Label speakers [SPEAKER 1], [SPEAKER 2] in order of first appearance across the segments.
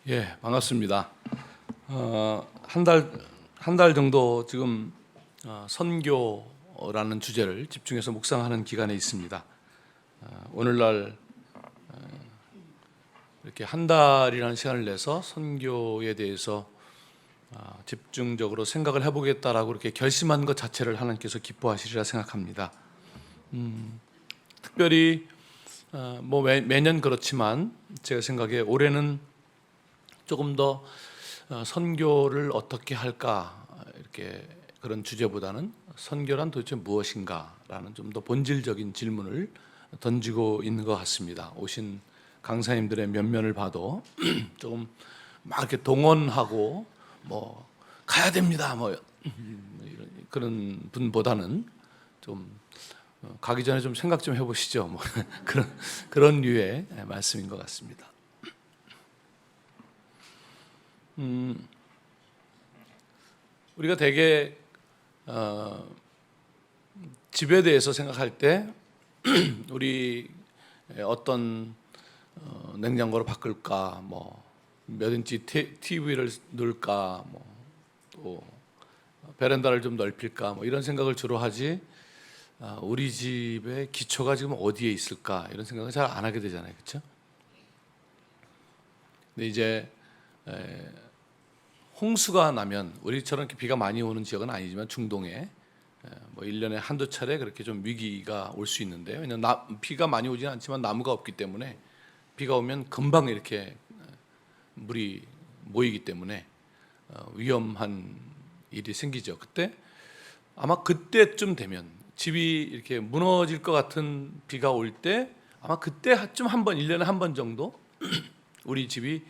[SPEAKER 1] 예, 반갑습니다. 한 달 정도 지금 선교라는 주제를 집중해서 묵상하는 기간에 있습니다. 오늘날 이렇게 한 달이라는 시간을 내서 선교에 대해서 집중적으로 생각을 해보겠다라고 이렇게 결심한 것 자체를 하나님께서 기뻐하시리라 생각합니다. 특별히 매년 그렇지만 제가 생각에 올해는 조금 더 선교를 어떻게 할까 이렇게 그런 주제보다는 선교란 도대체 무엇인가라는 좀 더 본질적인 질문을 던지고 있는 것 같습니다. 오신 강사님들의 면면을 봐도 조금 막 이렇게 동원하고 뭐 가야 됩니다 뭐 이런 그런 분보다는 좀 가기 전에 좀 생각 좀 해보시죠. 뭐 그런 류의 말씀인 것 같습니다. 우리가 대개 집에 대해서 생각할 때 우리 어떤 냉장고를 바꿀까, 뭐 몇 인치 TV를 넣을까, 뭐 또 베란다를 좀 넓힐까, 뭐 이런 생각을 주로 하지. 우리 집의 기초가 지금 어디에 있을까 이런 생각을 잘 안 하게 되잖아요, 그렇죠? 근데 이제 홍수가 나면 우리처럼 이렇게 비가 많이 오는 지역은 아니지만 중동에 뭐 1년에 한두 차례 그렇게 좀 위기가 올 수 있는데요. 왜냐하면 비가 많이 오지는 않지만 나무가 없기 때문에 비가 오면 금방 이렇게 물이 모이기 때문에 위험한 일이 생기죠. 그때 아마 그때쯤 되면 집이 이렇게 무너질 것 같은 비가 올 때 아마 그때쯤 한 번, 1년에 한 번 정도 우리 집이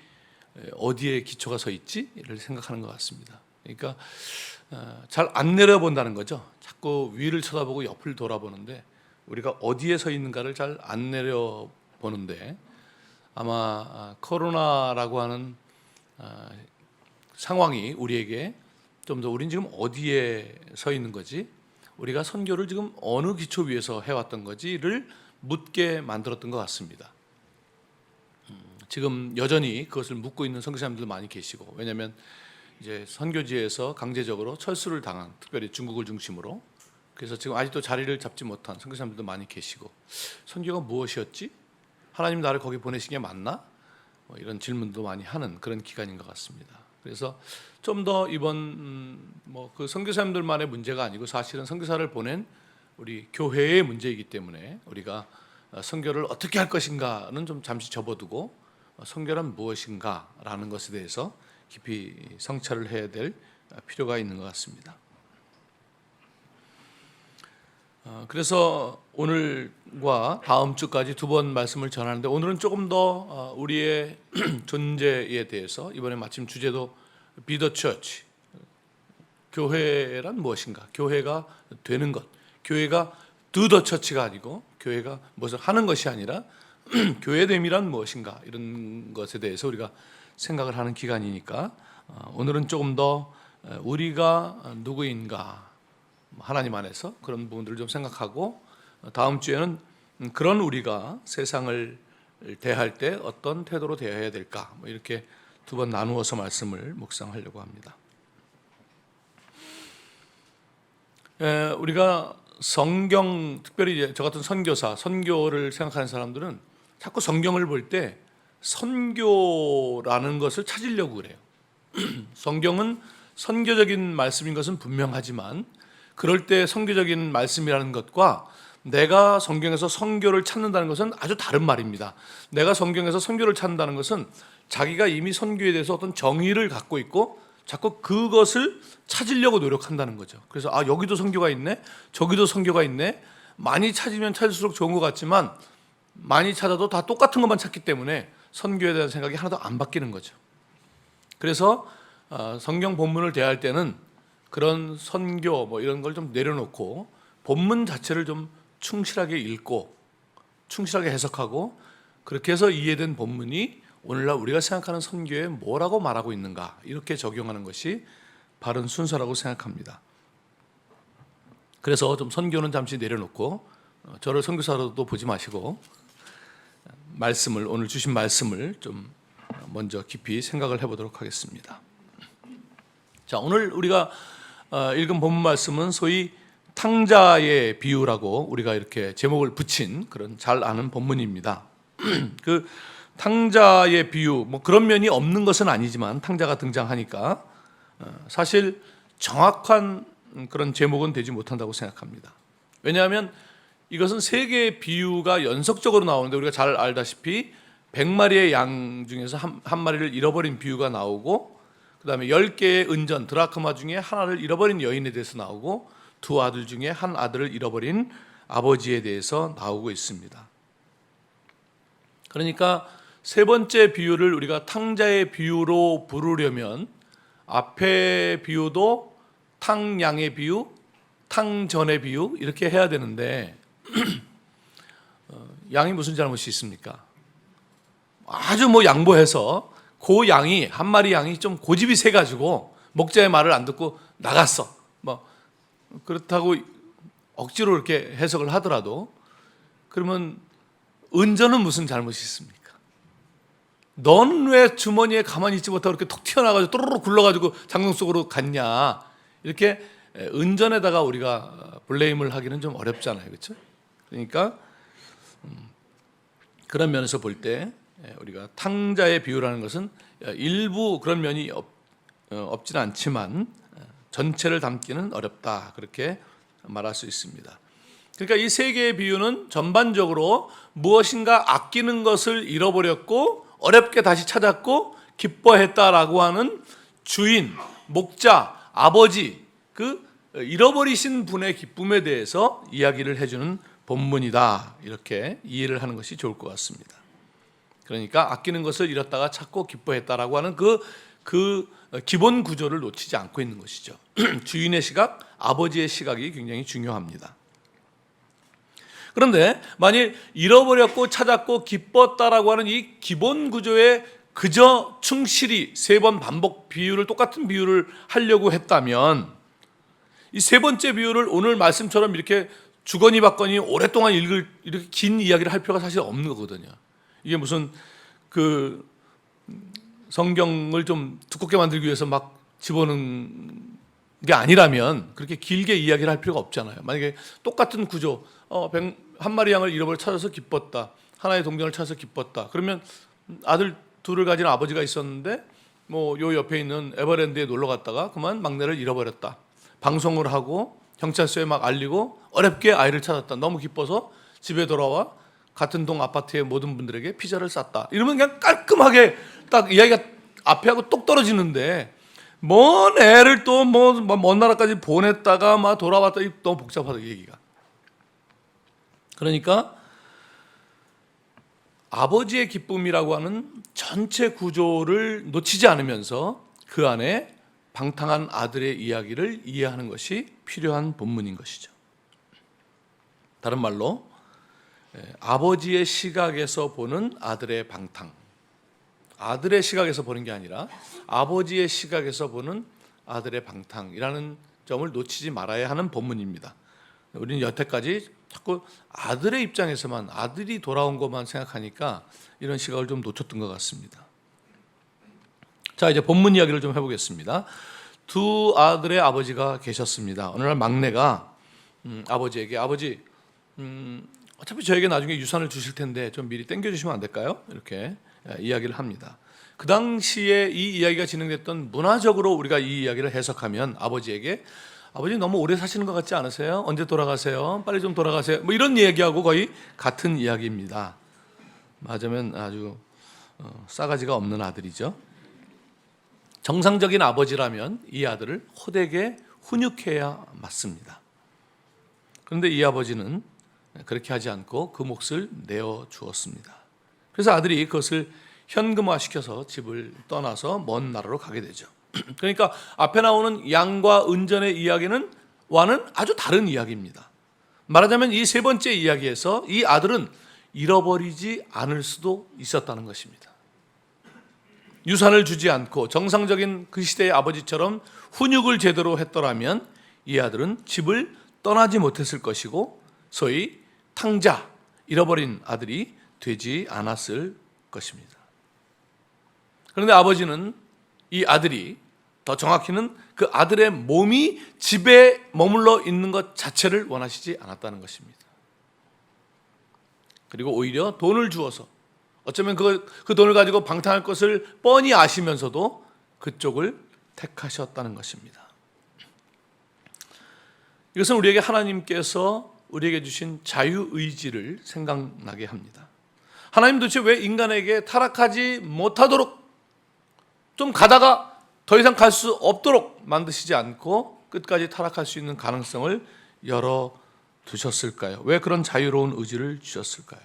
[SPEAKER 1] 어디에 기초가 서 있지를 생각하는 것 같습니다. 그러니까 잘 안 내려본다는 거죠. 자꾸 위를 쳐다보고 옆을 돌아보는데 우리가 어디에 서 있는가를 잘 안 내려보는데 아마 코로나라고 하는 상황이 우리에게 좀 더 우린 지금 어디에 서 있는 거지? 우리가 선교를 지금 어느 기초 위에서 해왔던 거지를 묻게 만들었던 것 같습니다. 지금 여전히 그것을 묻고 있는 선교사님들 많이 계시고, 왜냐하면 이제 선교지에서 강제적으로 철수를 당한, 특별히 중국을 중심으로, 그래서 지금 아직도 자리를 잡지 못한 선교사님들도 많이 계시고, 선교가 무엇이었지? 하나님 나를 거기 보내신 게 맞나? 뭐 이런 질문도 많이 하는 그런 기간인 것 같습니다. 그래서 좀 더 이번 그 선교사님들만의 문제가 아니고 사실은 선교사를 보낸 우리 교회의 문제이기 때문에 우리가 선교를 어떻게 할 것인가는 좀 잠시 접어두고 선교란 무엇인가라는 것에 대해서 깊이 성찰을 해야 될 필요가 있는 것 같습니다. 그래서 오늘과 다음 주까지 두 번 말씀을 전하는데 오늘은 조금 더 우리의 존재에 대해서, 이번에 마침 주제도 Be the Church, 교회란 무엇인가, 교회가 되는 것, 교회가 Do the Church가 아니고 교회가 무엇을 하는 것이 아니라 교회됨이란 무엇인가, 이런 것에 대해서 우리가 생각을 하는 기간이니까 오늘은 조금 더 우리가 누구인가, 하나님 안에서 그런 부분들을 좀 생각하고, 다음 주에는 그런 우리가 세상을 대할 때 어떤 태도로 대해야 될까, 뭐 이렇게 두 번 나누어서 말씀을 묵상하려고 합니다. 우리가 성경, 특별히 저 같은 선교사, 선교를 생각하는 사람들은 자꾸 성경을 볼 때 선교라는 것을 찾으려고 그래요. 성경은 선교적인 말씀인 것은 분명하지만 그럴 때 선교적인 말씀이라는 것과 내가 성경에서 선교를 찾는다는 것은 아주 다른 말입니다. 내가 성경에서 선교를 찾는다는 것은 자기가 이미 선교에 대해서 어떤 정의를 갖고 있고 자꾸 그것을 찾으려고 노력한다는 거죠. 그래서 여기도 선교가 있네, 저기도 선교가 있네. 많이 찾으면 찾을수록 좋은 것 같지만 많이 찾아도 다 똑같은 것만 찾기 때문에 선교에 대한 생각이 하나도 안 바뀌는 거죠. 그래서 성경 본문을 대할 때는 그런 선교 뭐 이런 걸 좀 내려놓고 본문 자체를 좀 충실하게 읽고 충실하게 해석하고, 그렇게 해서 이해된 본문이 오늘날 우리가 생각하는 선교에 뭐라고 말하고 있는가, 이렇게 적용하는 것이 바른 순서라고 생각합니다. 그래서 좀 선교는 잠시 내려놓고 저를 선교사로도 보지 마시고 오늘 주신 말씀을 좀 먼저 깊이 생각을 해보도록 하겠습니다. 자, 오늘 우리가 읽은 본문 말씀은 소위 탕자의 비유라고 우리가 이렇게 제목을 붙인 그런 잘 아는 본문입니다. 그 탕자의 비유, 뭐 그런 면이 없는 것은 아니지만 탕자가 등장하니까 사실 정확한 그런 제목은 되지 못한다고 생각합니다. 왜냐하면 이것은 세 개의 비유가 연속적으로 나오는데 우리가 잘 알다시피 100마리의 양 중에서 한 마리를 잃어버린 비유가 나오고, 그 다음에 10개의 은전 드라크마 중에 하나를 잃어버린 여인에 대해서 나오고, 두 아들 중에 한 아들을 잃어버린 아버지에 대해서 나오고 있습니다. 그러니까 세 번째 비유를 우리가 탕자의 비유로 부르려면 앞에 비유도 탕양의 비유, 탕전의 비유 이렇게 해야 되는데 양이 무슨 잘못이 있습니까? 아주 뭐 양보해서 그 양이 한 마리 양이 좀 고집이 세가지고 목자의 말을 안 듣고 나갔어. 뭐 그렇다고 억지로 이렇게 해석을 하더라도 그러면 은전은 무슨 잘못이 있습니까? 넌 왜 주머니에 가만히 있지 못하고 이렇게 톡 튀어나가지고 또르르 굴러가지고 장롱 속으로 갔냐? 이렇게 은전에다가 우리가 블레임을 하기는 좀 어렵잖아요, 그렇죠? 그러니까 그런 면에서 볼 때 우리가 탕자의 비유라는 것은 일부 그런 면이 없지는 않지만 전체를 담기는 어렵다, 그렇게 말할 수 있습니다. 그러니까 이 세 개의 비유는 전반적으로 무엇인가 아끼는 것을 잃어버렸고 어렵게 다시 찾았고 기뻐했다라고 하는 주인, 목자, 아버지, 그 잃어버리신 분의 기쁨에 대해서 이야기를 해주는 본문이다, 이렇게 이해를 하는 것이 좋을 것 같습니다. 그러니까 아끼는 것을 잃었다가 찾고 기뻐했다라고 하는 그 기본 구조를 놓치지 않고 있는 것이죠. 주인의 시각, 아버지의 시각이 굉장히 중요합니다. 그런데 만일 잃어버렸고 찾았고 기뻤다라고 하는 이 기본 구조에 그저 충실히 세 번 반복 비유를, 똑같은 비유를 하려고 했다면 이 세 번째 비유를 오늘 말씀처럼 이렇게 주거니 받거니 오랫동안 읽을 이렇게 긴 이야기를 할 필요가 사실 없는 거거든요. 이게 무슨 그 성경을 좀 두껍게 만들기 위해서 막 집어넣은 게 아니라면 그렇게 길게 이야기를 할 필요가 없잖아요. 만약에 똑같은 구조, 한 마리 양을 잃어버려 찾아서 기뻤다, 하나의 동전을 찾아서 기뻤다, 그러면 아들 둘을 가진 아버지가 있었는데 뭐 요 옆에 있는 에버랜드에 놀러 갔다가 그만 막내를 잃어버렸다, 방송을 하고 경찰서에 막 알리고 어렵게 아이를 찾았다, 너무 기뻐서 집에 돌아와 같은 동 아파트의 모든 분들에게 피자를 쌌다, 이러면 그냥 깔끔하게 딱 이야기가 앞에 하고 똑 떨어지는데 먼 애를 또 뭐 먼 나라까지 보냈다가 막 돌아왔다, 너무 복잡하다 얘기가. 그러니까 아버지의 기쁨이라고 하는 전체 구조를 놓치지 않으면서 그 안에 방탕한 아들의 이야기를 이해하는 것이 필요한 본문인 것이죠. 다른 말로 아버지의 시각에서 보는 아들의 방탕, 아들의 시각에서 보는 게 아니라 아버지의 시각에서 보는 아들의 방탕이라는 점을 놓치지 말아야 하는 본문입니다. 우리는 여태까지 자꾸 아들의 입장에서만, 아들이 돌아온 것만 생각하니까 이런 시각을 좀 놓쳤던 것 같습니다. 자, 이제 본문 이야기를 좀 해보겠습니다. 두 아들의 아버지가 계셨습니다. 어느 날 막내가 아버지에게, 아버지, 어차피 저에게 나중에 유산을 주실 텐데 좀 미리 땡겨주시면 안 될까요? 이렇게 이야기를 합니다. 그 당시에 이 이야기가 진행됐던 문화적으로 우리가 이 이야기를 해석하면 아버지에게, 아버지 너무 오래 사시는 것 같지 않으세요? 언제 돌아가세요? 빨리 좀 돌아가세요. 뭐 이런 얘기하고 거의 같은 이야기입니다. 맞으면 아주 싸가지가 없는 아들이죠. 정상적인 아버지라면 이 아들을 호되게 훈육해야 맞습니다. 그런데 이 아버지는 그렇게 하지 않고 그 몫을 내어 주었습니다. 그래서 아들이 그것을 현금화시켜서 집을 떠나서 먼 나라로 가게 되죠. 그러니까 앞에 나오는 양과 은전의 이야기는 와는 아주 다른 이야기입니다. 말하자면 이 세 번째 이야기에서 이 아들은 잃어버리지 않을 수도 있었다는 것입니다. 유산을 주지 않고 정상적인 그 시대의 아버지처럼 훈육을 제대로 했더라면 이 아들은 집을 떠나지 못했을 것이고 소위 탕자, 잃어버린 아들이 되지 않았을 것입니다. 그런데 아버지는 이 아들이, 더 정확히는 그 아들의 몸이 집에 머물러 있는 것 자체를 원하시지 않았다는 것입니다. 그리고 오히려 돈을 주어서, 어쩌면 그 돈을 가지고 방탕할 것을 뻔히 아시면서도 그쪽을 택하셨다는 것입니다. 이것은 우리에게 하나님께서 우리에게 주신 자유의지를 생각나게 합니다. 하나님 도대체 왜 인간에게 타락하지 못하도록, 좀 가다가 더 이상 갈 수 없도록 만드시지 않고 끝까지 타락할 수 있는 가능성을 열어두셨을까요? 왜 그런 자유로운 의지를 주셨을까요?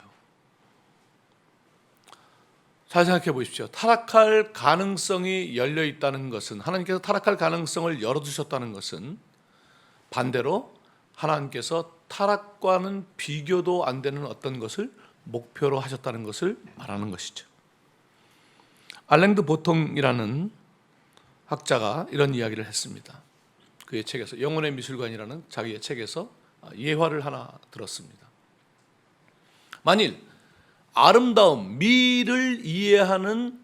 [SPEAKER 1] 잘 생각해 보십시오. 타락할 가능성이 열려 있다는 것은, 하나님께서 타락할 가능성을 열어두셨다는 것은 반대로 하나님께서 타락과는 비교도 안 되는 어떤 것을 목표로 하셨다는 것을 말하는 것이죠. 알랭드 보통이라는 학자가 이런 이야기를 했습니다. 그의 책에서, 영혼의 미술관이라는 자기의 책에서 예화를 하나 들었습니다. 만일 아름다움, 미를 이해하는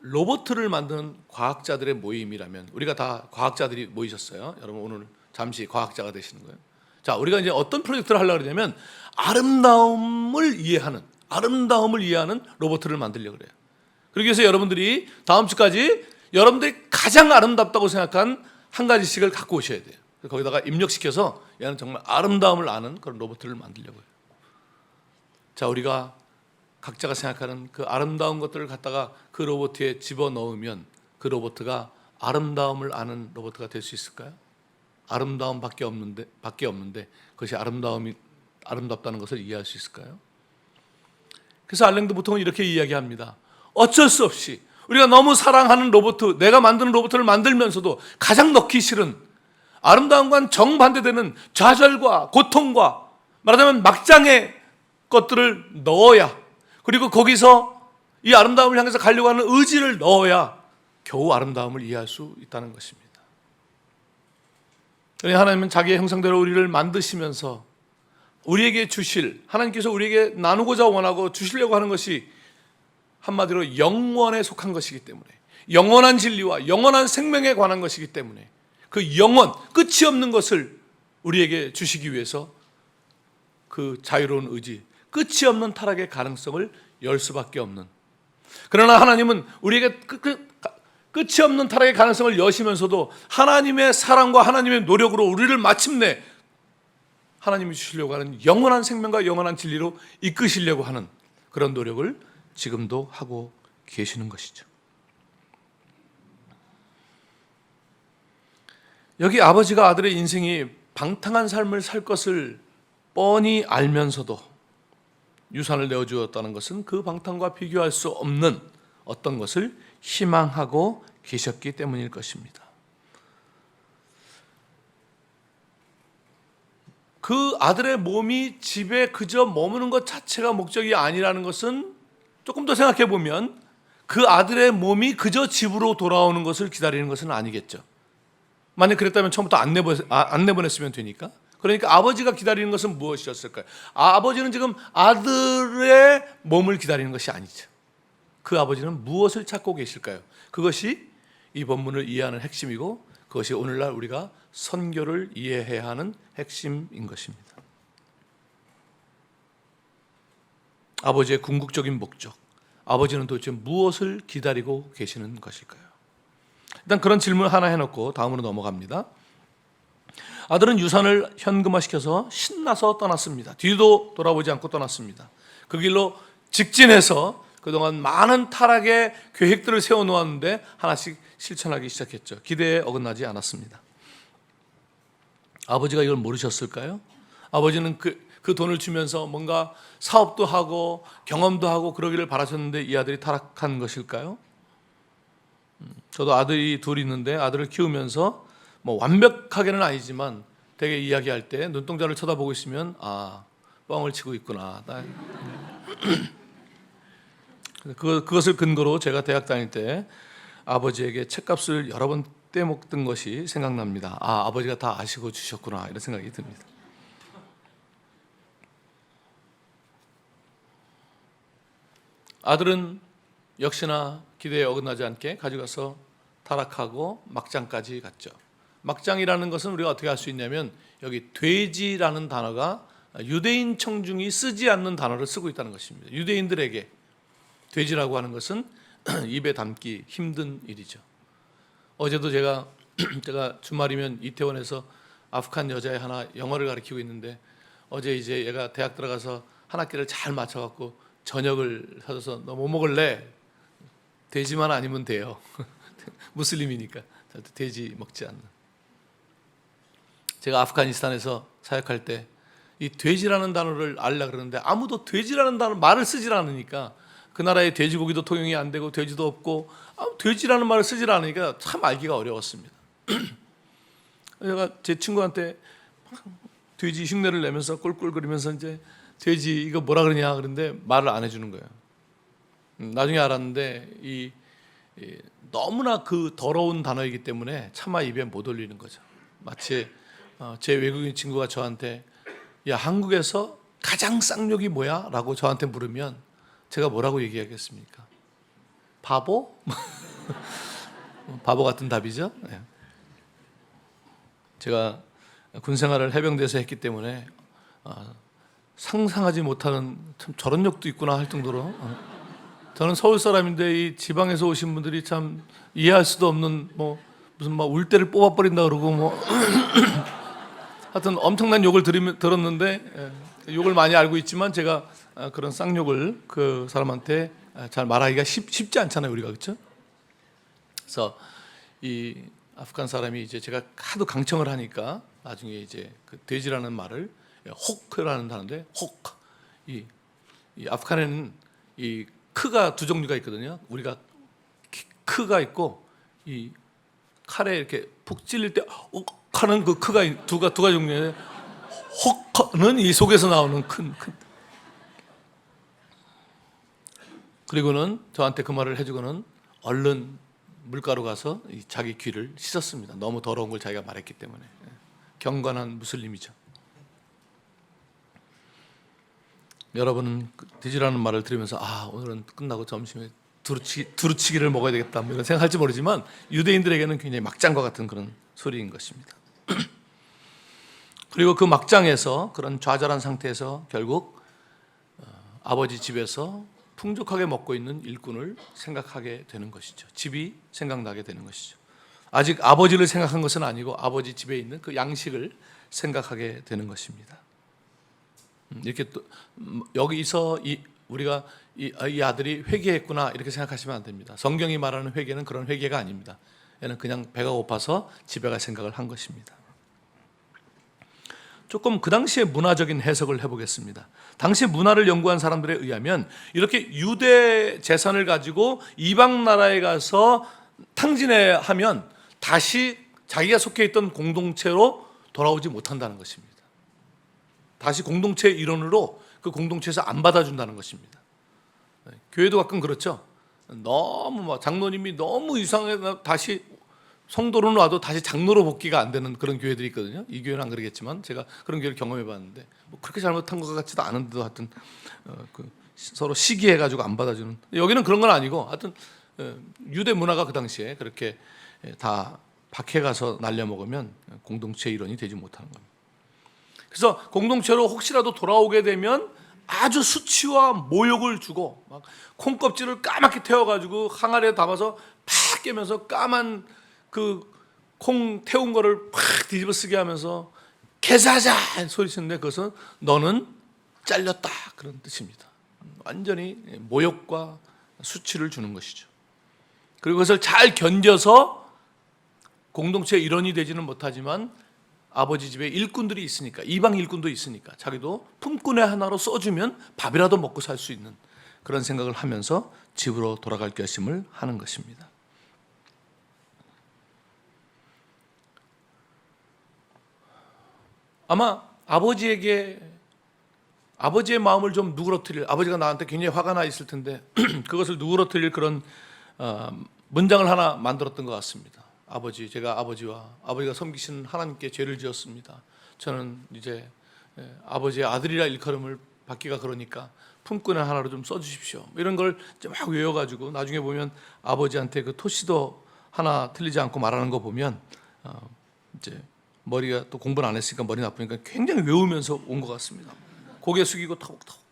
[SPEAKER 1] 로봇을 만드는 과학자들의 모임이라면, 우리가 다 과학자들이 모이셨어요. 여러분 오늘 잠시 과학자가 되시는 거예요. 자, 우리가 이제 어떤 프로젝트를 하려고 그러냐면 아름다움을 이해하는 로봇을 만들려고 그래요. 그러기 위해서 여러분들이 다음 주까지 여러분들이 가장 아름답다고 생각한 한 가지씩을 갖고 오셔야 돼요. 거기다가 입력시켜서 얘는 정말 아름다움을 아는 그런 로봇을 만들려고 해요. 자, 우리가 각자가 생각하는 그 아름다운 것들을 갖다가 그 로봇에 집어넣으면 그 로봇가 아름다움을 아는 로봇가 될 수 있을까요? 아름다움밖에 없는데 그것이 아름답다는 것을 이해할 수 있을까요? 그래서 알랭드 보통은 이렇게 이야기합니다. 어쩔 수 없이 우리가 너무 사랑하는 로봇, 내가 만드는 로봇을 만들면서도 가장 넣기 싫은 아름다움과는 정반대되는 좌절과 고통과, 말하자면 막장의 것들을 넣어야, 그리고 거기서 이 아름다움을 향해서 가려고 하는 의지를 넣어야 겨우 아름다움을 이해할 수 있다는 것입니다. 하나님은 자기의 형상대로 우리를 만드시면서 우리에게 주실, 하나님께서 우리에게 나누고자 원하고 주시려고 하는 것이 한마디로 영원에 속한 것이기 때문에, 영원한 진리와 영원한 생명에 관한 것이기 때문에 그 영원, 끝이 없는 것을 우리에게 주시기 위해서 그 자유로운 의지, 끝이 없는 타락의 가능성을 열 수밖에 없는, 그러나 하나님은 우리에게 끝이 없는 타락의 가능성을 여시면서도 하나님의 사랑과 하나님의 노력으로 우리를 마침내 하나님이 주시려고 하는 영원한 생명과 영원한 진리로 이끄시려고 하는 그런 노력을 지금도 하고 계시는 것이죠. 여기 아버지가 아들의 인생이 방탕한 삶을 살 것을 뻔히 알면서도 유산을 내어주었다는 것은 그 방탕과 비교할 수 없는 어떤 것을 희망하고 계셨기 때문일 것입니다. 그 아들의 몸이 집에 그저 머무는 것 자체가 목적이 아니라는 것은, 조금 더 생각해 보면 그 아들의 몸이 그저 집으로 돌아오는 것을 기다리는 것은 아니겠죠. 만약 그랬다면 처음부터 안 내보냈으면 되니까. 그러니까 아버지가 기다리는 것은 무엇이었을까요? 아버지는 지금 아들의 몸을 기다리는 것이 아니죠. 그 아버지는 무엇을 찾고 계실까요? 그것이 이 본문을 이해하는 핵심이고, 그것이 오늘날 우리가 선교를 이해해야 하는 핵심인 것입니다. 아버지의 궁극적인 목적, 아버지는 도대체 무엇을 기다리고 계시는 것일까요? 일단 그런 질문 하나 해놓고 다음으로 넘어갑니다. 아들은 유산을 현금화시켜서 신나서 떠났습니다. 뒤도 돌아보지 않고 떠났습니다. 그 길로 직진해서 그동안 많은 타락의 계획들을 세워놓았는데 하나씩 실천하기 시작했죠. 기대에 어긋나지 않았습니다. 아버지가 이걸 모르셨을까요? 아버지는 그 돈을 주면서 뭔가 사업도 하고 경험도 하고 그러기를 바라셨는데 이 아들이 타락한 것일까요? 저도 아들이 둘 있는데 아들을 키우면서 뭐 완벽하게는 아니지만 되게 이야기할 때 눈동자를 쳐다보고 있으면 뻥을 치고 있구나. 그것을 근거로 제가 대학 다닐 때 아버지에게 책값을 여러 번 떼먹던 것이 생각납니다. 아버지가 다 아시고 주셨구나, 이런 생각이 듭니다. 아들은 역시나 기대에 어긋나지 않게 가져가서 타락하고 막장까지 갔죠. 막장이라는 것은 우리가 어떻게 알 수 있냐면 여기 돼지라는 단어가 유대인 청중이 쓰지 않는 단어를 쓰고 있다는 것입니다. 유대인들에게 돼지라고 하는 것은 입에 담기 힘든 일이죠. 어제도 제가 주말이면 이태원에서 아프간 여자애 하나 영어를 가르치고 있는데 어제 이제 얘가 대학 들어가서 한 학기를 잘 맞춰갖고 저녁을 사줘서 너 뭐 먹을래? 돼지만 아니면 돼요. 무슬림이니까 돼지 먹지 않는. 제가 아프가니스탄에서 사역할 때 이 돼지라는 단어를 알려 그러는데 아무도 돼지라는 단어 말을 쓰질 않으니까 그 나라에 돼지고기도 통용이 안 되고 돼지도 없고 돼지라는 말을 쓰질 않으니까 참 알기가 어려웠습니다. 제가 제 친구한테 돼지 흉내를 내면서 꿀꿀거리면서 이제 돼지 이거 뭐라 그러냐 그런데 말을 안 해주는 거예요. 나중에 알았는데 이 너무나 그 더러운 단어이기 때문에 차마 입에 못 올리는 거죠. 마치 제 외국인 친구가 저한테 야 한국에서 가장 쌍욕이 뭐야? 라고 저한테 물으면 제가 뭐라고 얘기하겠습니까? 바보? 바보 같은 답이죠. 네. 제가 군생활을 해병대에서 했기 때문에 상상하지 못하는 참 저런 욕도 있구나 할 정도로 저는 서울 사람인데 이 지방에서 오신 분들이 참 이해할 수도 없는 뭐 무슨 막 울대를 뽑아버린다 그러고 뭐 하여튼 엄청난 욕을 들었는데 욕을 많이 알고 있지만 제가 그런 쌍욕을 그 사람한테 잘 말하기가 쉽지 않잖아요 우리가. 그렇죠? 그래서 이 아프간 사람이 이제 제가 하도 강청을 하니까 나중에 이제 그 돼지라는 말을 호크라는 단어인데 호크 이 아프간에는 이 크가 두 종류가 있거든요. 우리가 크가 있고 이 칼에 이렇게 푹 찔릴 때 하는 그 크가 두 가지 종류예요. 호크는 이 속에서 나오는 큰. 그리고는 저한테 그 말을 해주고는 얼른 물가로 가서 자기 귀를 씻었습니다. 너무 더러운 걸 자기가 말했기 때문에. 경건한 무슬림이죠. 여러분은 돼지라는 말을 들으면서 오늘은 끝나고 점심에 두루치기를 먹어야 되겠다 이런 생각할지 모르지만 유대인들에게는 굉장히 막장과 같은 그런 소리인 것입니다. 그리고 그 막장에서 그런 좌절한 상태에서 결국 아버지 집에서 풍족하게 먹고 있는 일꾼을 생각하게 되는 것이죠. 집이 생각나게 되는 것이죠. 아직 아버지를 생각한 것은 아니고 아버지 집에 있는 그 양식을 생각하게 되는 것입니다. 이렇게 또 여기서 우리가 이 아들이 회개했구나 이렇게 생각하시면 안 됩니다. 성경이 말하는 회개는 그런 회개가 아닙니다. 얘는 그냥 배가 고파서 집에 갈 생각을 한 것입니다. 조금 그 당시의 문화적인 해석을 해보겠습니다. 당시 문화를 연구한 사람들에 의하면 이렇게 유대 재산을 가지고 이방 나라에 가서 탕진해 하면 다시 자기가 속해 있던 공동체로 돌아오지 못한다는 것입니다. 다시 공동체의 일원으로 그 공동체에서 안 받아준다는 것입니다. 교회도 가끔 그렇죠. 너무 막 장로님이 너무 이상해 다시 성도로는 와도 다시 장로로 복귀가 안 되는 그런 교회들이 있거든요. 이 교회는 안 그러겠지만 제가 그런 교회를 경험해봤는데 뭐 그렇게 잘못한 것 같지도 않은데도 하여튼 서로 시기해가지고 안 받아주는. 여기는 그런 건 아니고 하여튼 유대 문화가 그 당시에 그렇게 다 밖에 가서 날려먹으면 공동체 일원이 되지 못하는 겁니다. 그래서 공동체로 혹시라도 돌아오게 되면 아주 수치와 모욕을 주고 막 콩껍질을 까맣게 태워가지고 항아리에 담아서 팍 깨면서 까만 그 콩 태운 거를 팍 뒤집어 쓰게 하면서 개사자 소리치는데 그것은 너는 잘렸다 그런 뜻입니다. 완전히 모욕과 수치를 주는 것이죠. 그리고 그것을 잘 견뎌서 공동체의 일원이 되지는 못하지만 아버지 집에 일꾼들이 있으니까 이방 일꾼도 있으니까 자기도 품꾼의 하나로 써주면 밥이라도 먹고 살 수 있는 그런 생각을 하면서 집으로 돌아갈 결심을 하는 것입니다. 아마 아버지의 마음을 좀 누그러뜨릴, 아버지가 나한테 굉장히 화가 나 있을 텐데 그것을 누그러뜨릴 그런 문장을 하나 만들었던 것 같습니다. 제가 아버지가 섬기시는 하나님께 죄를 지었습니다. 저는 이제 아버지의 아들이라 일컬음을 받기가 그러니까 품꾼의 하나로 좀 써주십시오. 이런 걸 이제 막 외워가지고 나중에 보면 아버지한테 그 토시도 하나 틀리지 않고 말하는 거 보면 이제 머리가 또 공부를 안 했으니까 머리 나쁘니까 굉장히 외우면서 온 것 같습니다. 고개 숙이고 타국타국.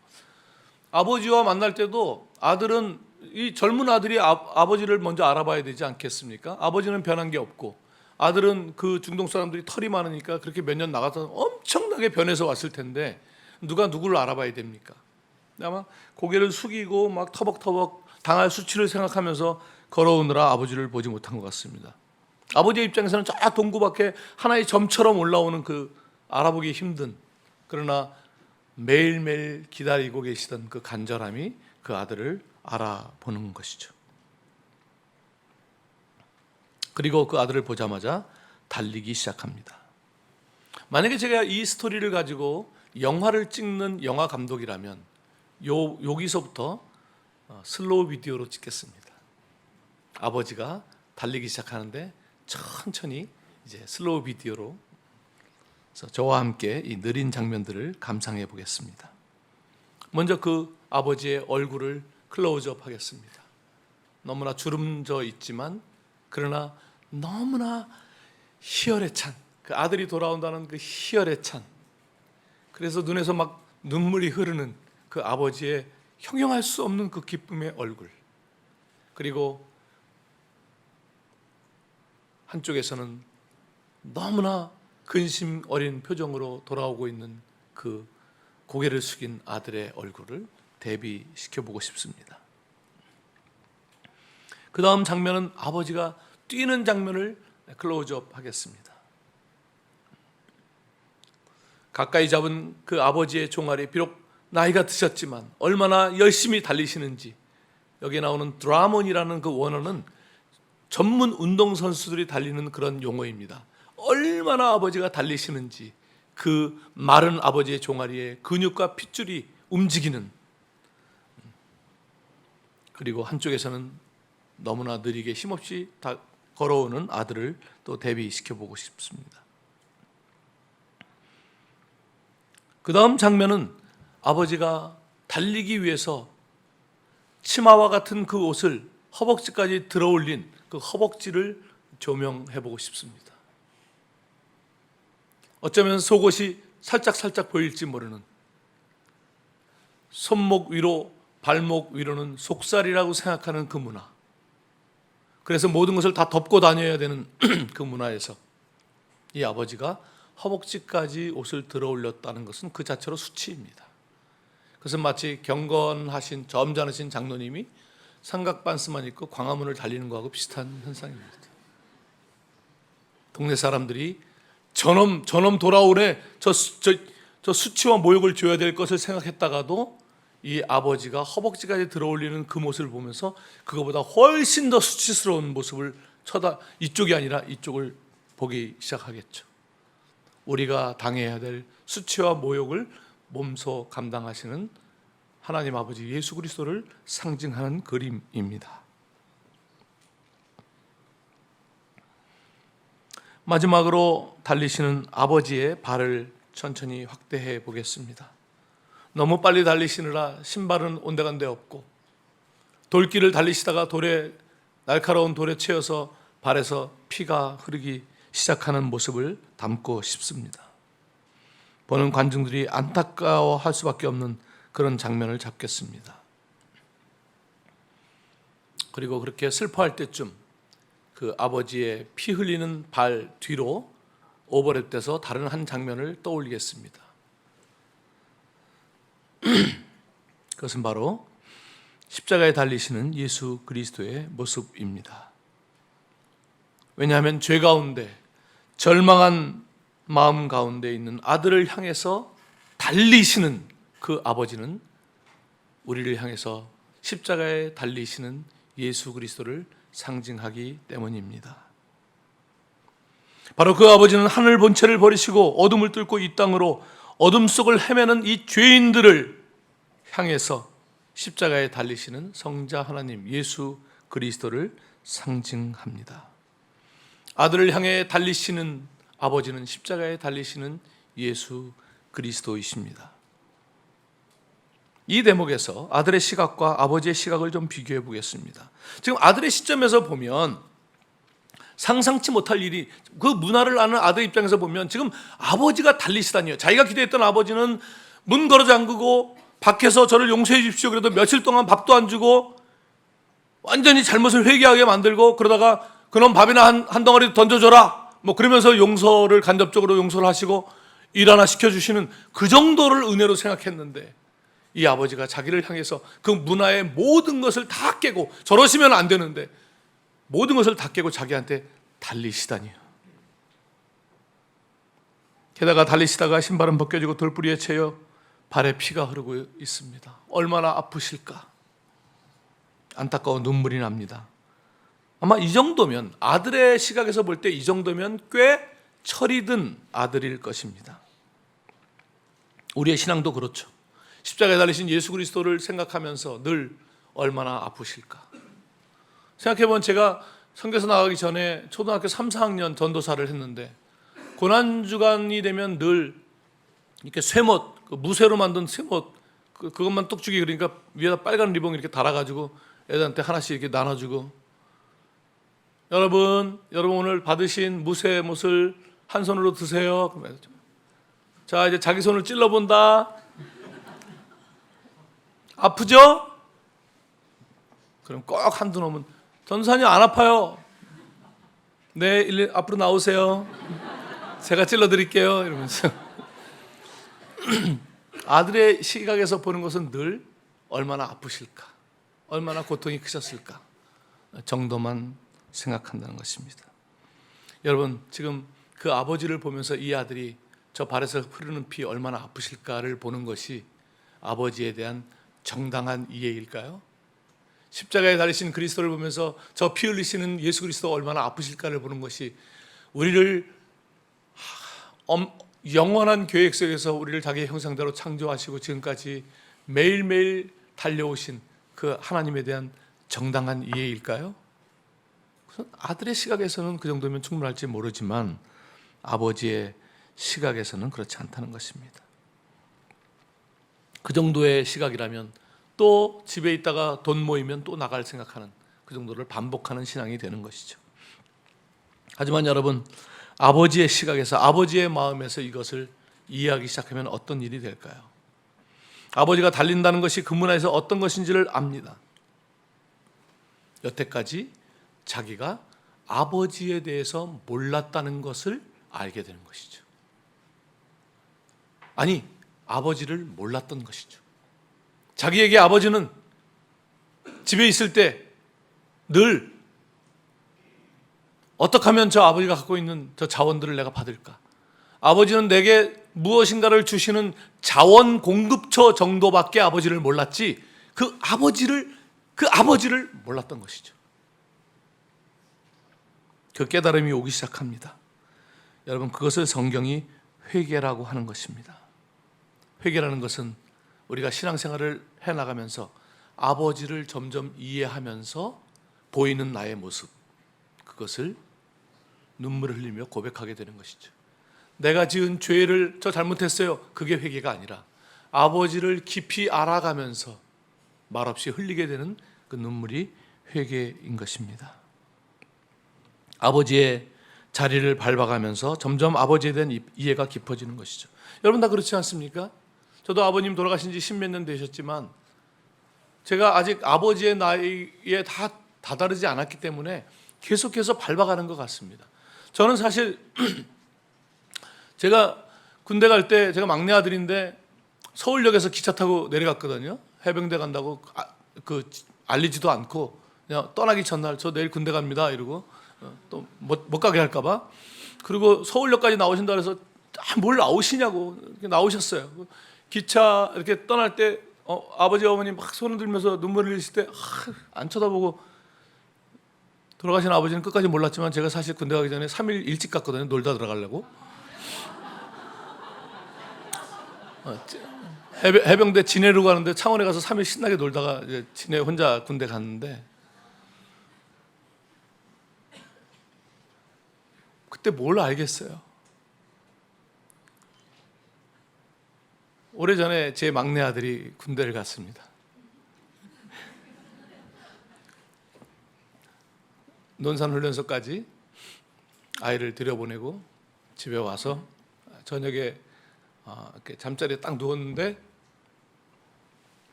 [SPEAKER 1] 아버지와 만날 때도 아들은 이 젊은 아들이 아버지를 먼저 알아봐야 되지 않겠습니까? 아버지는 변한 게 없고 아들은 그 중동 사람들이 털이 많으니까 그렇게 몇 년 나가서 엄청나게 변해서 왔을 텐데 누가 누구를 알아봐야 됩니까? 아마 고개를 숙이고 막 터벅터벅 당할 수치를 생각하면서 걸어오느라 아버지를 보지 못한 것 같습니다. 아버지의 입장에서는 저 동구 밖에 하나의 점처럼 올라오는 그 알아보기 힘든, 그러나 매일매일 기다리고 계시던 그 간절함이 그 아들을 알아보는 것이죠. 그리고 그 아들을 보자마자 달리기 시작합니다. 만약에 제가 이 스토리를 가지고 영화를 찍는 영화 감독이라면 여기서부터 슬로우 비디오로 찍겠습니다. 아버지가 달리기 시작하는데 천천히 이제 슬로우 비디오로 저와 함께 이 느린 장면들을 감상해 보겠습니다. 먼저 그 아버지의 얼굴을 클로즈업 하겠습니다. 너무나 주름져 있지만 그러나 너무나 희열에 찬, 그 아들이 돌아온다는 그 희열에 찬, 그래서 눈에서 막 눈물이 흐르는 그 아버지의 형용할 수 없는 그 기쁨의 얼굴, 그리고 한쪽에서는 너무나 근심 어린 표정으로 돌아오고 있는 그 고개를 숙인 아들의 얼굴을 대비시켜 보고 싶습니다. 그 다음 장면은 아버지가 뛰는 장면을 클로즈업 하겠습니다. 가까이 잡은 그 아버지의 종아리, 비록 나이가 드셨지만 얼마나 열심히 달리시는지, 여기에 나오는 드라몬이라는 그 원어는 전문 운동선수들이 달리는 그런 용어입니다. 얼마나 아버지가 달리시는지 그 마른 아버지의 종아리에 근육과 핏줄이 움직이는, 그리고 한쪽에서는 너무나 느리게 힘없이 다 걸어오는 아들을 또 대비시켜 보고 싶습니다. 그 다음 장면은 아버지가 달리기 위해서 치마와 같은 그 옷을 허벅지까지 들어올린 그 허벅지를 조명해 보고 싶습니다. 어쩌면 속옷이 살짝 보일지 모르는, 손목 위로 발목 위로는 속살이라고 생각하는 그 문화, 그래서 모든 것을 다 덮고 다녀야 되는 그 문화에서 이 아버지가 허벅지까지 옷을 들어 올렸다는 것은 그 자체로 수치입니다. 그것은 마치 경건하신 점잖으신 장로님이 삼각반스만 입고 광화문을 달리는 것하고 비슷한 현상입니다. 동네 사람들이 저놈 돌아오래, 저 수치와 모욕을 줘야 될 것을 생각했다가도 이 아버지가 허벅지까지 들어올리는 그 모습을 보면서 그거보다 훨씬 더 수치스러운 모습을 이쪽이 아니라 이쪽을 보기 시작하겠죠. 우리가 당해야 될 수치와 모욕을 몸소 감당하시는 하나님 아버지 예수 그리스도를 상징하는 그림입니다. 마지막으로 달리시는 아버지의 발을 천천히 확대해 보겠습니다. 너무 빨리 달리시느라 신발은 온데간데 없고, 돌길을 달리시다가 날카로운 돌에 채여서 발에서 피가 흐르기 시작하는 모습을 담고 싶습니다. 보는 관중들이 안타까워할 수밖에 없는 그런 장면을 잡겠습니다. 그리고 그렇게 슬퍼할 때쯤 그 아버지의 피 흘리는 발 뒤로 오버랩돼서 다른 한 장면을 떠올리겠습니다. 그것은 바로 십자가에 달리시는 예수 그리스도의 모습입니다. 왜냐하면 죄 가운데, 절망한 마음 가운데 있는 아들을 향해서 달리시는 그 아버지는 우리를 향해서 십자가에 달리시는 예수 그리스도를 상징하기 때문입니다. 바로 그 아버지는 하늘 본체를 버리시고 어둠을 뚫고 이 땅으로 어둠 속을 헤매는 이 죄인들을 향해서 십자가에 달리시는 성자 하나님 예수 그리스도를 상징합니다. 아들을 향해 달리시는 아버지는 십자가에 달리시는 예수 그리스도이십니다. 이 대목에서 아들의 시각과 아버지의 시각을 좀 비교해 보겠습니다. 지금 아들의 시점에서 보면 상상치 못할 일이, 그 문화를 아는 아들 입장에서 보면 지금 아버지가 달리시다니요. 자기가 기대했던 아버지는 문 걸어 잠그고 밖에서 저를 용서해 주십시오 그래도 며칠 동안 밥도 안 주고 완전히 잘못을 회개하게 만들고, 그러다가 그놈 밥이나 한 덩어리 던져줘라 뭐 그러면서 용서를 간접적으로 용서를 하시고 일 하나 시켜주시는 그 정도를 은혜로 생각했는데, 이 아버지가 자기를 향해서 그 문화의 모든 것을 다 깨고, 저러시면 안 되는데 모든 것을 다 깨고 자기한테 달리시다니요. 게다가 달리시다가 신발은 벗겨지고 돌부리에 채여 발에 피가 흐르고 있습니다. 얼마나 아프실까. 안타까운 눈물이 납니다. 아마 이 정도면, 아들의 시각에서 볼 때 이 정도면 꽤 철이 든 아들일 것입니다. 우리의 신앙도 그렇죠. 십자가에 달리신 예수 그리스도를 생각하면서 늘 얼마나 아프실까. 생각해보면 제가 선교사 나가기 전에 초등학교 3, 4학년 전도사를 했는데, 고난주간이 되면 늘 이렇게 쇠못, 무쇠로 만든 쇠못, 그것만 뚝뚝이, 그러니까 위에다 빨간 리본 이렇게 달아가지고 애들한테 하나씩 이렇게 나눠주고, 여러분 오늘 받으신 무쇠못을 한 손으로 드세요. 자, 이제 자기 손을 찔러본다. 아프죠? 그럼 꼭 한두 놈은, 전사님 안 아파요. 네, 앞으로 나오세요. 제가 찔러드릴게요. 이러면서 아들의 시각에서 보는 것은 늘 얼마나 아프실까, 얼마나 고통이 크셨을까 정도만 생각한다는 것입니다. 여러분, 지금 그 아버지를 보면서 이 아들이 저 발에서 흐르는 피 얼마나 아프실까를 보는 것이 아버지에 대한 정당한 이해일까요? 십자가에 달리신 그리스도를 보면서 저 피 흘리시는 예수 그리스도가 얼마나 아프실까를 보는 것이 우리를 영원한 계획 속에서 우리를 자기의 형상대로 창조하시고 지금까지 매일매일 달려오신 그 하나님에 대한 정당한 이해일까요? 아들의 시각에서는 그 정도면 충분할지 모르지만 아버지의 시각에서는 그렇지 않다는 것입니다. 그 정도의 시각이라면 또 집에 있다가 돈 모이면 또 나갈 생각하는, 그 정도를 반복하는 신앙이 되는 것이죠. 하지만 여러분, 아버지의 시각에서, 아버지의 마음에서 이것을 이해하기 시작하면 어떤 일이 될까요? 아버지가 달린다는 것이 그 문화에서 어떤 것인지를 압니다. 여태까지 자기가 아버지에 대해서 몰랐다는 것을 알게 되는 것이죠. 아니, 아버지를 몰랐던 것이죠. 자기에게 아버지는 집에 있을 때 늘 어떻게 하면 저 아버지가 갖고 있는 저 자원들을 내가 받을까? 아버지는 내게 무엇인가를 주시는 자원 공급처 정도밖에 아버지를 몰랐지, 그 아버지를 몰랐던 것이죠. 그 깨달음이 오기 시작합니다. 여러분, 그것을 성경이 회개라고 하는 것입니다. 회개라는 것은 우리가 신앙생활을 해나가면서 아버지를 점점 이해하면서 보이는 나의 모습, 그것을 눈물을 흘리며 고백하게 되는 것이죠. 내가 지은 죄를 저 잘못했어요, 그게 회개가 아니라 아버지를 깊이 알아가면서 말없이 흘리게 되는 그 눈물이 회개인 것입니다. 아버지의 자리를 밟아가면서 점점 아버지에 대한 이해가 깊어지는 것이죠. 여러분 다 그렇지 않습니까? 저도 아버님 돌아가신 지 십몇 년 되셨지만 제가 아직 아버지의 나이에 다 다다르지 않았기 때문에 계속해서 밟아가는 것 같습니다. 저는 사실 제가 군대 갈 때, 제가 막내 아들인데 서울역에서 기차 타고 내려갔거든요. 해병대 간다고 알리지도 않고 그냥 떠나기 전날 저 내일 군대 갑니다 이러고 또 못 가게 할까 봐. 그리고 서울역까지 나오신다 그래서 뭘 나오시냐고 나오셨어요. 기차 이렇게 떠날 때 아버지 어머니 막 손을 들면서 눈물을 흘리실 때 안 쳐다보고 돌아가신 아버지는 끝까지 몰랐지만 제가 사실 군대 가기 전에 3일 일찍 갔거든요. 놀다 들어가려고. 해병대 진해로 가는데 창원에 가서 3일 신나게 놀다가 이제 진해 혼자 군대 갔는데 그때 뭘 알겠어요. 오래전에 제 막내 아들이 군대를 갔습니다. 논산훈련소까지 아이를 들여보내고 집에 와서 저녁에 이렇게 잠자리에 딱 누웠는데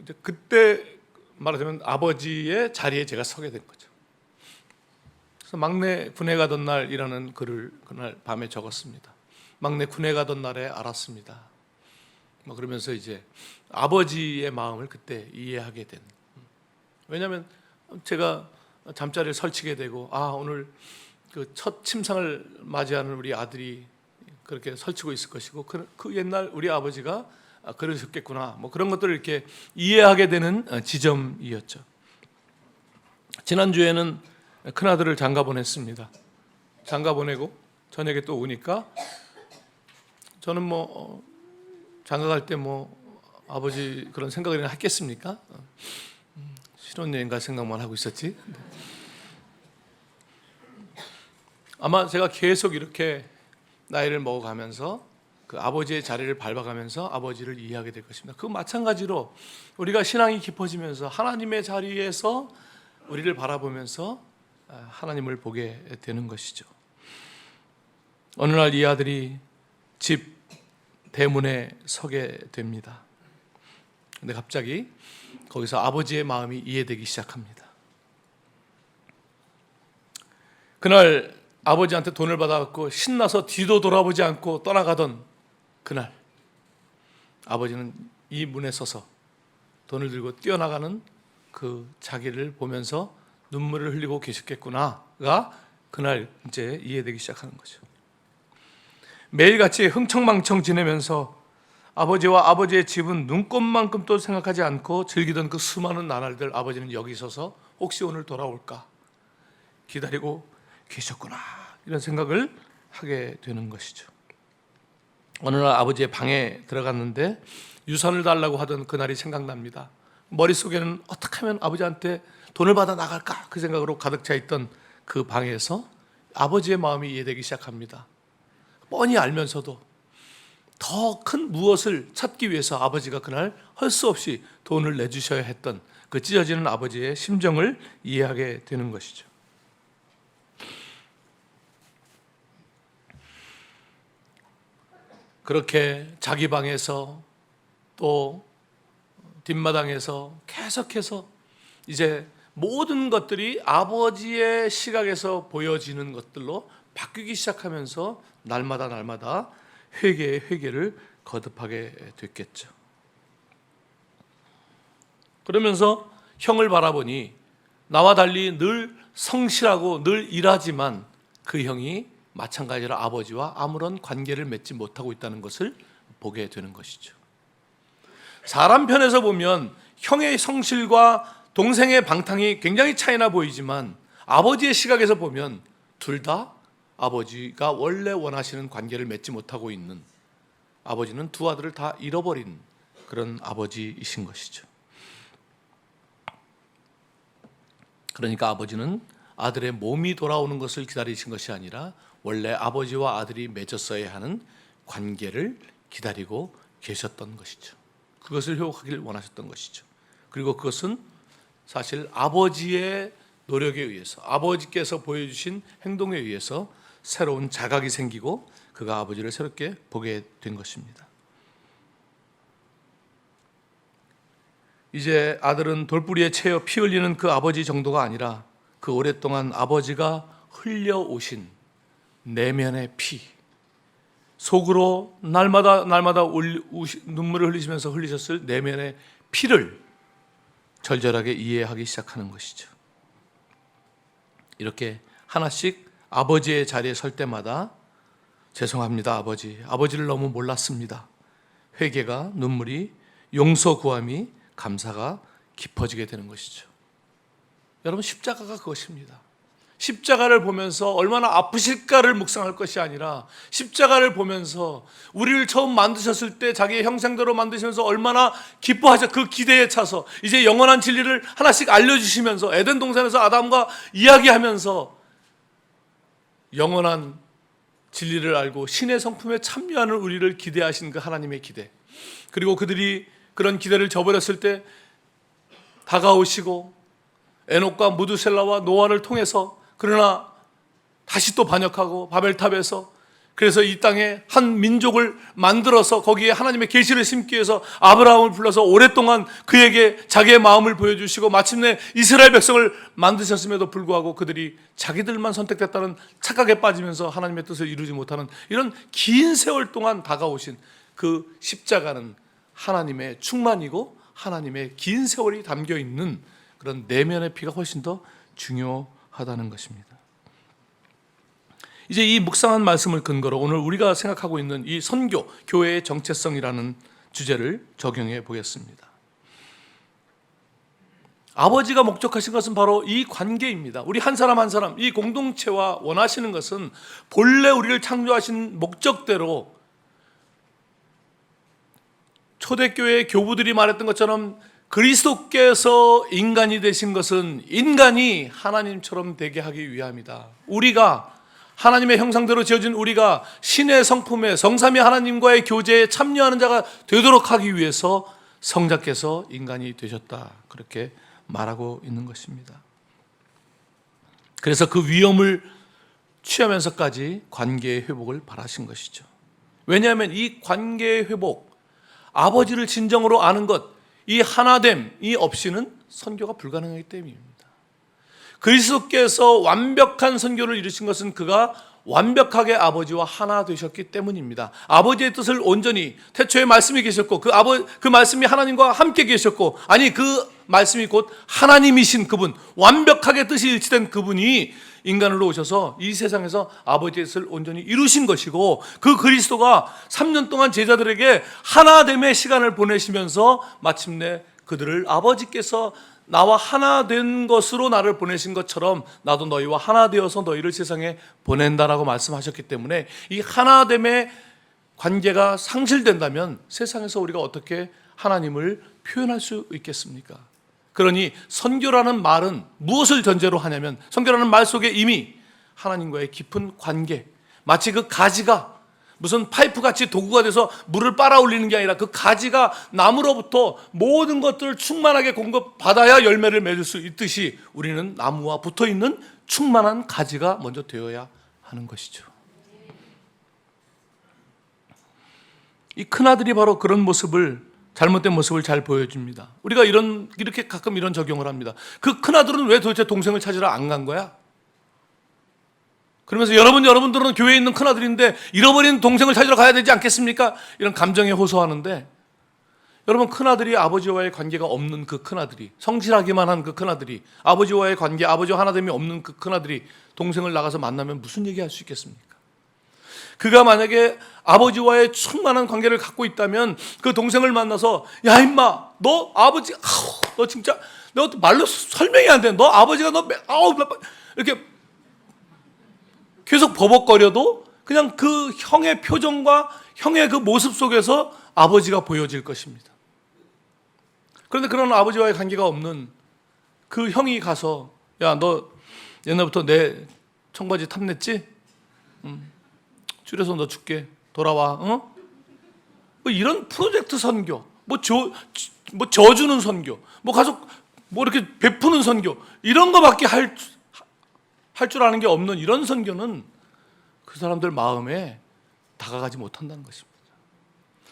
[SPEAKER 1] 이제 그때 말하자면 아버지의 자리에 제가 서게 된 거죠. 그래서 막내 군에 가던 날이라는 글을 그날 밤에 적었습니다. 막내 군에 가던 날에 알았습니다. 그러면서 이제 아버지의 마음을 그때 이해하게 된. 왜냐하면 제가 잠자리를 설치게 되고 오늘 그 첫 침상을 맞이하는 우리 아들이 그렇게 설치고 있을 것이고 그 옛날 우리 아버지가 그러셨겠구나 그런 것들을 이렇게 이해하게 되는 지점이었죠. 지난주에는 큰아들을 장가 보냈습니다. 장가 보내고 저녁에 또 오니까 저는 장가 갈 때 아버지 그런 생각을 했겠습니까? 신혼여행 갈 생각만 하고 있었지. 아마 제가 계속 이렇게 나이를 먹어가면서 그 아버지의 자리를 밟아가면서 아버지를 이해하게 될 것입니다. 그 마찬가지로 우리가 신앙이 깊어지면서 하나님의 자리에서 우리를 바라보면서 하나님을 보게 되는 것이죠. 어느 날 이 아들이 집 대문에 서게 됩니다. 근데 갑자기 거기서 아버지의 마음이 이해되기 시작합니다. 그날 아버지한테 돈을 받아갖고 신나서 뒤도 돌아보지 않고 떠나가던 그날 아버지는 이 문에 서서 돈을 들고 뛰어나가는 그 자기를 보면서 눈물을 흘리고 계셨겠구나가 그날 이제 이해되기 시작하는 거죠. 매일같이 흥청망청 지내면서 아버지와 아버지의 집은 눈꼽만큼도 생각하지 않고 즐기던 그 수많은 나날들 아버지는 여기 서서 혹시 오늘 돌아올까 기다리고 계셨구나 이런 생각을 하게 되는 것이죠. 어느 날 아버지의 방에 들어갔는데 유산을 달라고 하던 그날이 생각납니다. 머릿속에는 어떻게 하면 아버지한테 돈을 받아 나갈까 그 생각으로 가득 차 있던 그 방에서 아버지의 마음이 이해되기 시작합니다. 뻔히 알면서도 더 큰 무엇을 찾기 위해서 아버지가 그날 할 수 없이 돈을 내주셔야 했던 그 찢어지는 아버지의 심정을 이해하게 되는 것이죠. 그렇게 자기 방에서 또 뒷마당에서 계속해서 이제 모든 것들이 아버지의 시각에서 보여지는 것들로 바뀌기 시작하면서 날마다 회개의 회개를 거듭하게 됐겠죠. 그러면서 형을 바라보니 나와 달리 늘 성실하고 늘 일하지만 그 형이 마찬가지로 아버지와 아무런 관계를 맺지 못하고 있다는 것을 보게 되는 것이죠. 사람 편에서 보면 형의 성실과 동생의 방탕이 굉장히 차이나 보이지만 아버지의 시각에서 보면 둘 다 아버지가 원래 원하시는 관계를 맺지 못하고 있는, 아버지는 두 아들을 다 잃어버린 그런 아버지이신 것이죠. 그러니까 아버지는 아들의 몸이 돌아오는 것을 기다리신 것이 아니라 원래 아버지와 아들이 맺었어야 하는 관계를 기다리고 계셨던 것이죠. 그것을 회복하기를 원하셨던 것이죠. 그리고 그것은 사실 아버지의 노력에 의해서, 아버지께서 보여주신 행동에 의해서 새로운 자각이 생기고 그가 아버지를 새롭게 보게 된 것입니다. 이제 아들은 돌부리에 채여 피 흘리는 그 아버지 정도가 아니라 그 오랫동안 아버지가 흘려오신 내면의 피, 속으로 날마다 눈물을 흘리시면서 흘리셨을 내면의 피를 절절하게 이해하기 시작하는 것이죠. 이렇게 하나씩 아버지의 자리에 설 때마다 죄송합니다 아버지, 아버지를 너무 몰랐습니다. 회개가, 눈물이, 용서 구함이, 감사가 깊어지게 되는 것이죠. 여러분, 십자가가 그것입니다. 십자가를 보면서 얼마나 아프실까를 묵상할 것이 아니라 십자가를 보면서 우리를 처음 만드셨을 때 자기의 형상대로 만드시면서 얼마나 기뻐하셔, 그 기대에 차서 이제 영원한 진리를 하나씩 알려주시면서 에덴 동산에서 아담과 이야기하면서 영원한 진리를 알고 신의 성품에 참여하는 우리를 기대하신 그 하나님의 기대, 그리고 그들이 그런 기대를 저버렸을 때 다가오시고 에녹과 무두셀라와 노아를 통해서, 그러나 다시 또 반역하고 바벨탑에서, 그래서 이 땅에 한 민족을 만들어서 거기에 하나님의 계시를 심기 위해서 아브라함을 불러서 오랫동안 그에게 자기의 마음을 보여주시고 마침내 이스라엘 백성을 만드셨음에도 불구하고 그들이 자기들만 선택됐다는 착각에 빠지면서 하나님의 뜻을 이루지 못하는 이런 긴 세월 동안 다가오신 그 십자가는 하나님의 충만이고 하나님의 긴 세월이 담겨있는 그런 내면의 피가 훨씬 더 중요하다는 것입니다. 이제 이 묵상한 말씀을 근거로 오늘 우리가 생각하고 있는 이 선교, 교회의 정체성이라는 주제를 적용해 보겠습니다. 아버지가 목적하신 것은 바로 이 관계입니다. 우리 한 사람 한 사람, 이 공동체와 원하시는 것은 본래 우리를 창조하신 목적대로, 초대교회 교부들이 말했던 것처럼 그리스도께서 인간이 되신 것은 인간이 하나님처럼 되게 하기 위함이다. 우리가 하나님의 형상대로 지어진 우리가 신의 성품에 성삼위 하나님과의 교제에 참여하는 자가 되도록 하기 위해서 성자께서 인간이 되셨다, 그렇게 말하고 있는 것입니다. 그래서 그 위험을 취하면서까지 관계의 회복을 바라신 것이죠. 왜냐하면 이 관계의 회복, 아버지를 진정으로 아는 것, 이 하나됨이 없이는 선교가 불가능하기 때문입니다. 그리스도께서 완벽한 선교를 이루신 것은 그가 완벽하게 아버지와 하나 되셨기 때문입니다. 아버지의 뜻을 온전히, 태초에 말씀이 계셨고 그 말씀이 하나님과 함께 계셨고, 아니 그 말씀이 곧 하나님이신 그분, 완벽하게 뜻이 일치된 그분이 인간으로 오셔서 이 세상에서 아버지의 뜻을 온전히 이루신 것이고, 그 그리스도가 3년 동안 제자들에게 하나됨의 시간을 보내시면서 마침내 그들을 아버지께서 나와 하나 된 것으로 나를 보내신 것처럼 나도 너희와 하나 되어서 너희를 세상에 보낸다라고 말씀하셨기 때문에, 이 하나됨의 관계가 상실된다면 세상에서 우리가 어떻게 하나님을 표현할 수 있겠습니까? 그러니 선교라는 말은 무엇을 전제로 하냐면, 선교라는 말 속에 이미 하나님과의 깊은 관계, 마치 그 가지가 무슨 파이프같이 도구가 돼서 물을 빨아 올리는 게 아니라 그 가지가 나무로부터 모든 것들을 충만하게 공급받아야 열매를 맺을 수 있듯이 우리는 나무와 붙어있는 충만한 가지가 먼저 되어야 하는 것이죠. 이 큰아들이 바로 그런 모습을, 잘못된 모습을 잘 보여줍니다. 우리가 이렇게 가끔 이런 적용을 합니다. 그 큰아들은 왜 도대체 동생을 찾으러 안 간 거야? 그러면서 여러분들은 교회에 있는 큰아들인데 잃어버린 동생을 찾으러 가야 되지 않겠습니까? 이런 감정에 호소하는데, 여러분, 큰아들이 아버지와의 관계가 없는 그 큰아들이, 성실하기만 한 그 큰아들이, 아버지와의 관계, 아버지와 하나됨이 없는 그 큰아들이 동생을 나가서 만나면 무슨 얘기할 수 있겠습니까? 그가 만약에 아버지와의 충만한 관계를 갖고 있다면 그 동생을 만나서, 야 임마, 너 아버지, 너 진짜 너 말로 설명이 안 돼. 너 아버지가 이렇게 계속 버벅거려도 그냥 그 형의 표정과 형의 그 모습 속에서 아버지가 보여질 것입니다. 그런데 그런 아버지와의 관계가 없는 그 형이 가서, 야, 너 옛날부터 내 청바지 탐냈지? 줄여서 너 줄게. 돌아와. 뭐 이런 프로젝트 선교, 뭐 저주는 선교, 뭐 가서 뭐 이렇게 베푸는 선교, 이런 거밖에 할 줄 아는 게 없는 이런 선교는 그 사람들 마음에 다가가지 못한다는 것입니다.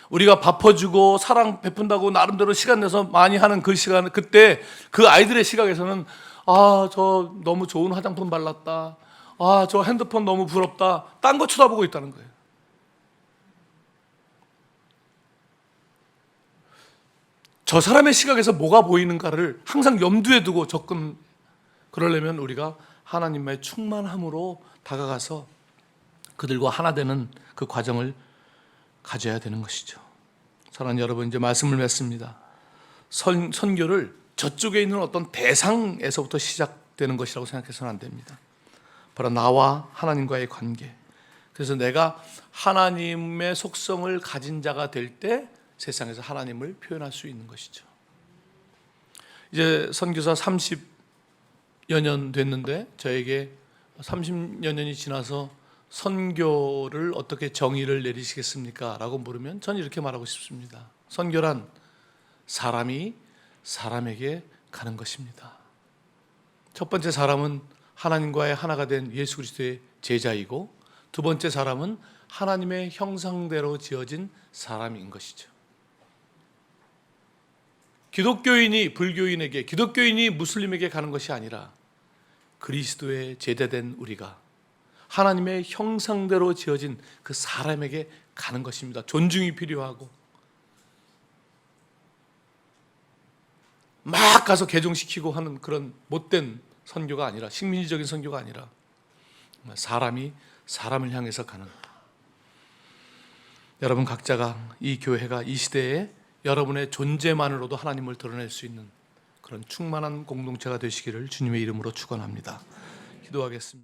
[SPEAKER 1] 우리가 밥 퍼주고 사랑 베푼다고 나름대로 시간 내서 많이 하는 그 시간, 그때 그 아이들의 시각에서는, 아, 저 너무 좋은 화장품 발랐다, 아, 저 핸드폰 너무 부럽다, 딴 거 쳐다보고 있다는 거예요. 저 사람의 시각에서 뭐가 보이는가를 항상 염두에 두고 그러려면 우리가 하나님의 충만함으로 다가가서 그들과 하나 되는 그 과정을 가져야 되는 것이죠. 사랑하는 여러분, 이제 말씀을 맺습니다. 선교를 저쪽에 있는 어떤 대상에서부터 시작되는 것이라고 생각해서는 안 됩니다. 바로 나와 하나님과의 관계. 그래서 내가 하나님의 속성을 가진 자가 될 때 세상에서 하나님을 표현할 수 있는 것이죠. 이제 선교사 30여 년 됐는데 저에게 30여 년이 지나서 선교를 어떻게 정의를 내리시겠습니까? 라고 물으면 저는 이렇게 말하고 싶습니다. 선교란 사람이 사람에게 가는 것입니다. 첫 번째 사람은 하나님과의 하나가 된 예수 그리스도의 제자이고, 두 번째 사람은 하나님의 형상대로 지어진 사람인 것이죠. 기독교인이 불교인에게, 기독교인이 무슬림에게 가는 것이 아니라 그리스도의 제자된 우리가 하나님의 형상대로 지어진 그 사람에게 가는 것입니다. 존중이 필요하고 막 가서 개종시키고 하는 그런 못된 선교가 아니라, 식민지적인 선교가 아니라 사람이 사람을 향해서 가는, 여러분 각자가, 이 교회가 이 시대에 여러분의 존재만으로도 하나님을 드러낼 수 있는 그런 충만한 공동체가 되시기를 주님의 이름으로 축원합니다. 기도하겠습니다.